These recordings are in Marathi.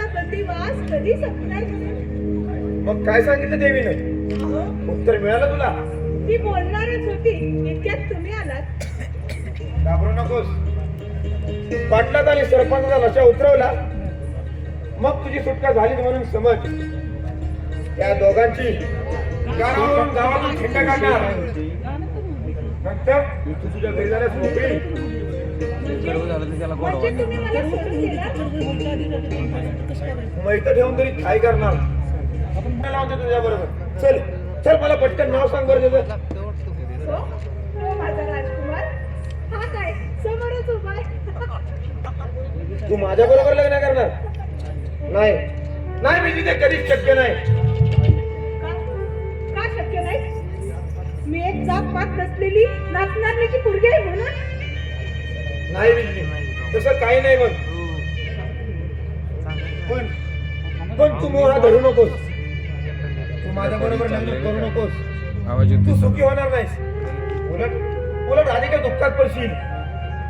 माझा बंदिवास कधी संपणार म्हणून. मग काय सांगितलं देवीनं? उत्तर मिळालं तुला? ती बोलणारच होती, इतक्यात तुम्ही आलात. घाबरू नकोस. पाटलात आणि सरपंचाचा नशा उतरवला, मग तुझी सुटका झाली म्हणून समज. त्या दोघांची गावातून खिंड काढणार. नंतर तू तुझ्या घरी जाण्यास मोकळी. म्हणजे तुम्ही मला सोडून गेलात? मग इथं ठेवून तरी काय करणार? लावते तुझ्या बरोबर. चल चल, मला पटकन नाव सांग बरं त्याचं. हो हो माझा राजकुमार, हा काय समोरच उभा आहे. तू माझ्या बरोबर लग्न करणार? नाही नाही, मी तिथे कधीच शक्य नाही. का शक्य नाही? मी एक जात पात नसलेली नाचणारची पोरगी आहे म्हणून? नाही बिजली, तसं काही नाही. पण पण तू मोहा धरू नकोस. तू माझ्या बरोबर लग्न करू नकोस. तू सुखी होणार नाहीस. उलट उलट अधिक दुःखात पडशील.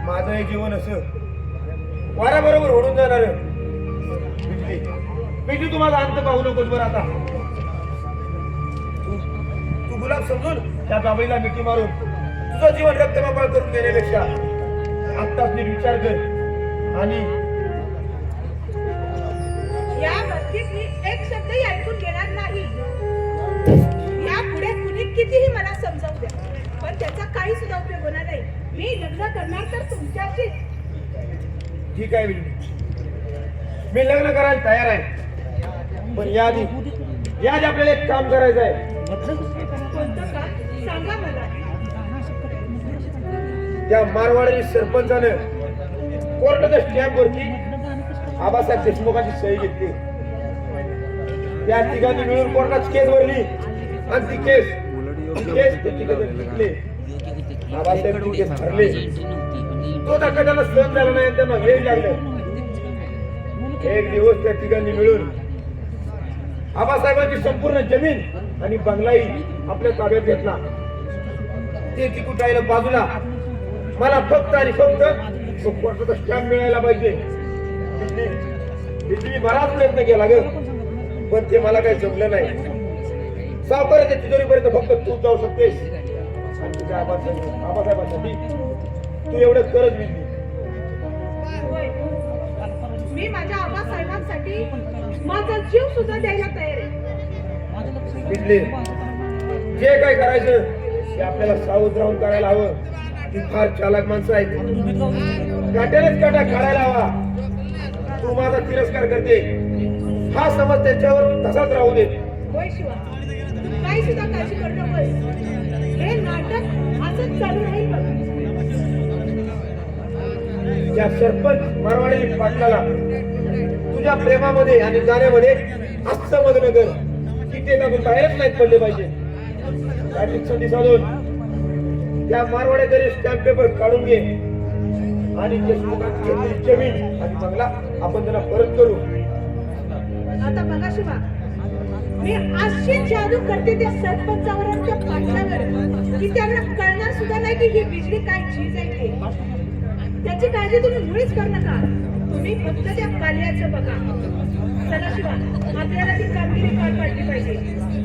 माझं हे जीवन असं वाऱ्याबरोबर ओढून जाणार. बिजली बिजली, तू माझा अंत पाहू नकोस बरं. आता तू गुलाब समजून त्या बाबईला मिठी मारून तुझं जीवन रक्तमापाळ करून देण्यापेक्षा आत्ताच नीट विचार कर. आणि या बाबतीत मी एक शब्दही ऐकून घेणार नाही. या पुढे कुणी कितीही मला समजावू द्या, पण त्याचा काही सुद्धा उपयोग होणार नाही. मी लग्न करणार तर तुमच्याशी. ठीक आहे बिजली, मी लग्न करायला तयार आहे. पण याआधी आपल्याला एक काम करायचं आहे. कोणतं काम? सांगा मला. त्या मारवाडी सरपंचानं कोर्टाच्या स्टॅम्पवरती आबासाहेब देशमुखांची सही घेतली. त्या तिघांनी मिळून कोर्टात केस भरली आणि ती केस जिंकले. आबासाहेब ती केस भरले. तो धक्का त्यांना सहन झाला नाही, त्यांना वेळ लागलं. एक दिवस त्या तिघांनी मिळून आबासाहेबांची संपूर्ण जमीन आणि बंगलाही आपल्या ताब्यात घेतला. ते तिकून राहिलं बाजूला. मला फक्त आणि फक्त तो कोर्टाचा स्टॅम्प मिळायला पाहिजे. मी बराच प्रयत्न केला ग, पण ते मला काही जमलं नाही. सावकाराच्या तिजोरीपर्यंत फक्त तू जाऊ शकतेस. आणि तुझ्या आबासाहेबांसाठी तू एवढं करत बिजली. मी माझ्या आबासाहेबांसाठी माझा जीव सुद्धा द्यायला तयार आहे. बिजली, जे काय करायचं ते आपल्याला सावध राहून करायला हवं. ती फार चालाक माणसं आहेत. काट्यानेच काटा काढायला हवा. तू माझा तिरस्कार करते हा समज त्यांच्यावर तसाच राहू दे. होय शिवा, तू काही सुद्धा काळजी करू नकोस. हे नाटक असंच चालू राहील बघ. त्या सरपंच मारवाडी पाटलाला तुझ्या प्रेमामध्ये आणि जाण्यामध्ये असं मग्न कर की ते टाकून बाहेरच नाहीत पडले पाहिजे. संधी साधून त्या मारवाड्याकडे स्टॅम्प पेपर काढून घे आणि जमीन आणि बंगला आपण त्यांना परत करू. आता बघा शिवा, मी अशी जादू करते त्या सरपंचावर आणि त्या पाटलावर की त्यांना कळणार सुद्धा नाही की ही बिजली काय चीज आहे ते. त्याची काळजी तुम्ही मुळीच करू नका. तुम्ही फक्त त्या कालियाचं बघा. चला शिवा, आपल्याला ती कामगिरी पार पाडली पाहिजे.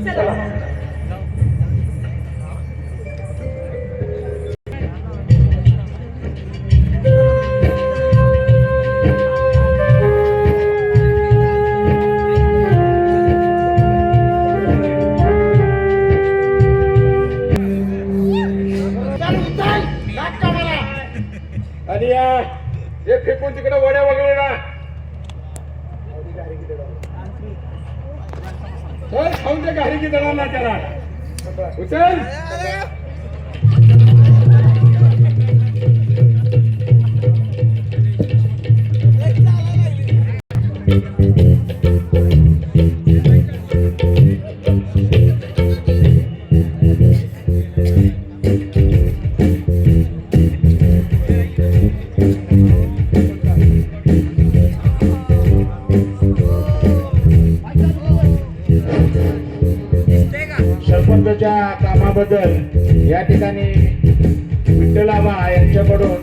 चला. आणि हे फेकून तिकडे वड्या वगैरे ना खाऊन त्या घारी की दळा ना त्याला उचल. सरपंचाच्या कामाबद्दल या ठिकाणी विठ्ठल आबा यांच्याकडून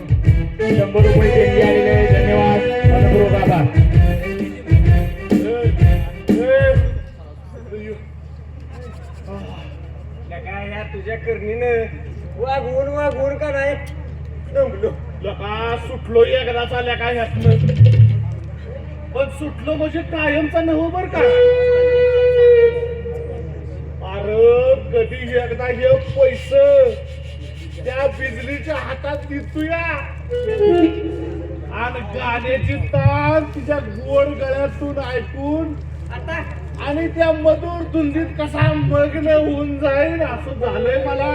100 रुपये देणगी आलेले. धन्यवाद, मनपूर्वक आभार. तुझ्या करणीनं वागवून का नाही दमलो. लका सुटलो एकदा चालल्या काय ह्यातनं, पण सुटलो म्हणजे कायमचा नव्ह बर का. अरे कधी एकदा हे पैसे त्या बिजलीच्या हातात दिसतोया आणि गाण्याची तान तिच्या गोड गळ्यातून ऐकून आता आणि त्या मधुर धुंदीत कसा मग्न होऊन जाईल असं झालंय मला.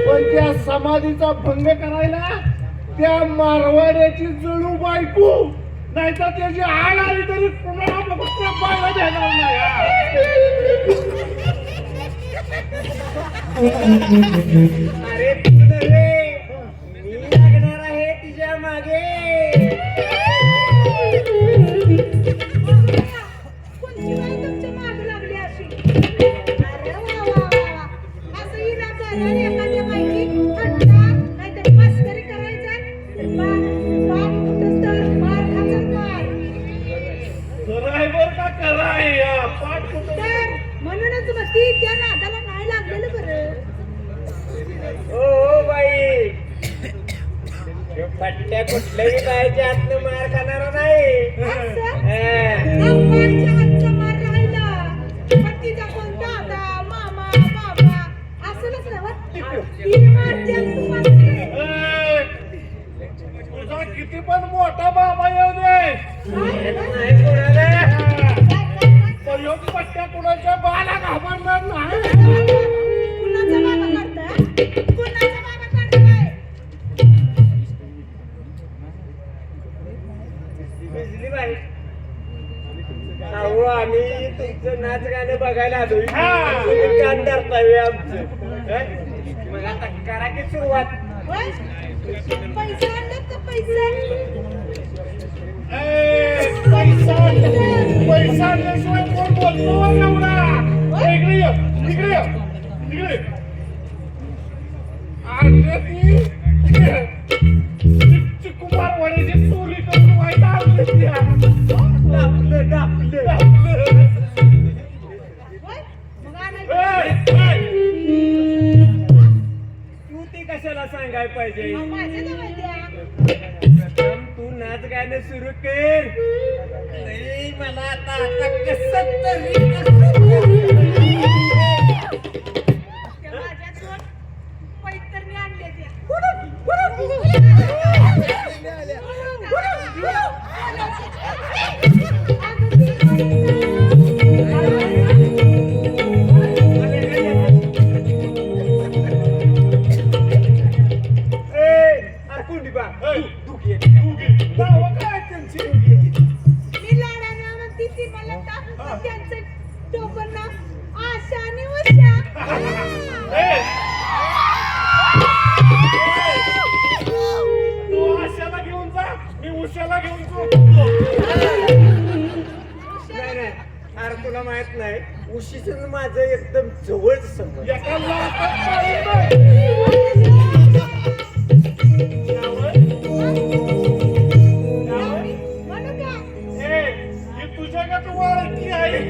पण त्या समाधीचा भंग करायला त्या मारवाड्याची जळू बायको नाहीतर त्याची आड आली तरी कुणाला पाहायला देणार नाही. अरे तू नव्हे मी लागणार आहे तिच्या मागे. कोणची बाई तुमच्या मागे लागली अशी? अरे वा वा वा वा. असं इरादा झाल्याने एखाद्या बाईची थट्टा नाहीतर मस्करी करायचा तर पाठ फुटस तर मार खाचर मार. कराय बर का कराय पाठ कुठं तर म्हणूनच मग ती त्या नादाला नाही लागलेलं बरं. ओ बाई पट्ट्या कुठल्याही बायच्या हातनं मार खाणारा नाही. असं? हा. बाईच्या हातचा मार राहिला पण तिचा कोण दादा मामा बाबा असलच नव्हतं. तिने मारते आणि तू मारते. ए, तुझा किती पण मोठा बाबा येऊ दे नाही कोणाला पण ह्यो पट्ट्या कुणाच्या बाला घाबरणार नाही. कुणाचा बाबा करता? कुणाचा बाबा करताय? बिजली बाई अहो आम्ही तुमचं नाच गाणं बघायला आलोय. हा. तुम्ही कान धरताय आमचं. मग आता करा की सुरुवात. होय? पैसे आणलेत का पैसे? ए, पैसा आणल्याशिवाय कोण बोलतो वर एवढा. इकडे ये, इकडे ये, इकडे ये. आणले ती चिकुमार वड्याची चोरी करून व्हायला आणली ती. डापलं होय? मग ए, आणायचं. ए, तू ती कशाला सांगाय पाहिजे. मग माझ्या जवळ द्या. प्रथम तू नाच गाणं सुरू कर. नाही मला आता कसं तरी त्या माझ्या दोन मैत्रिणी आणल्या त्या. नावं काय त्यांची? मी लाडानं म्हणते ती मला त्यांचं टोपण नाव आशा आणि उषा. ए, तू आशाला घेऊन जा, मी उशाला घेऊन जातो. नाही अरे तुला माहित नाही उशीच माझं एकदम जवळच संबंध. एका लाटात पाडलं नाही. म्हणू द्या. ए, ही तुझ्या का तू वाळकी आहे?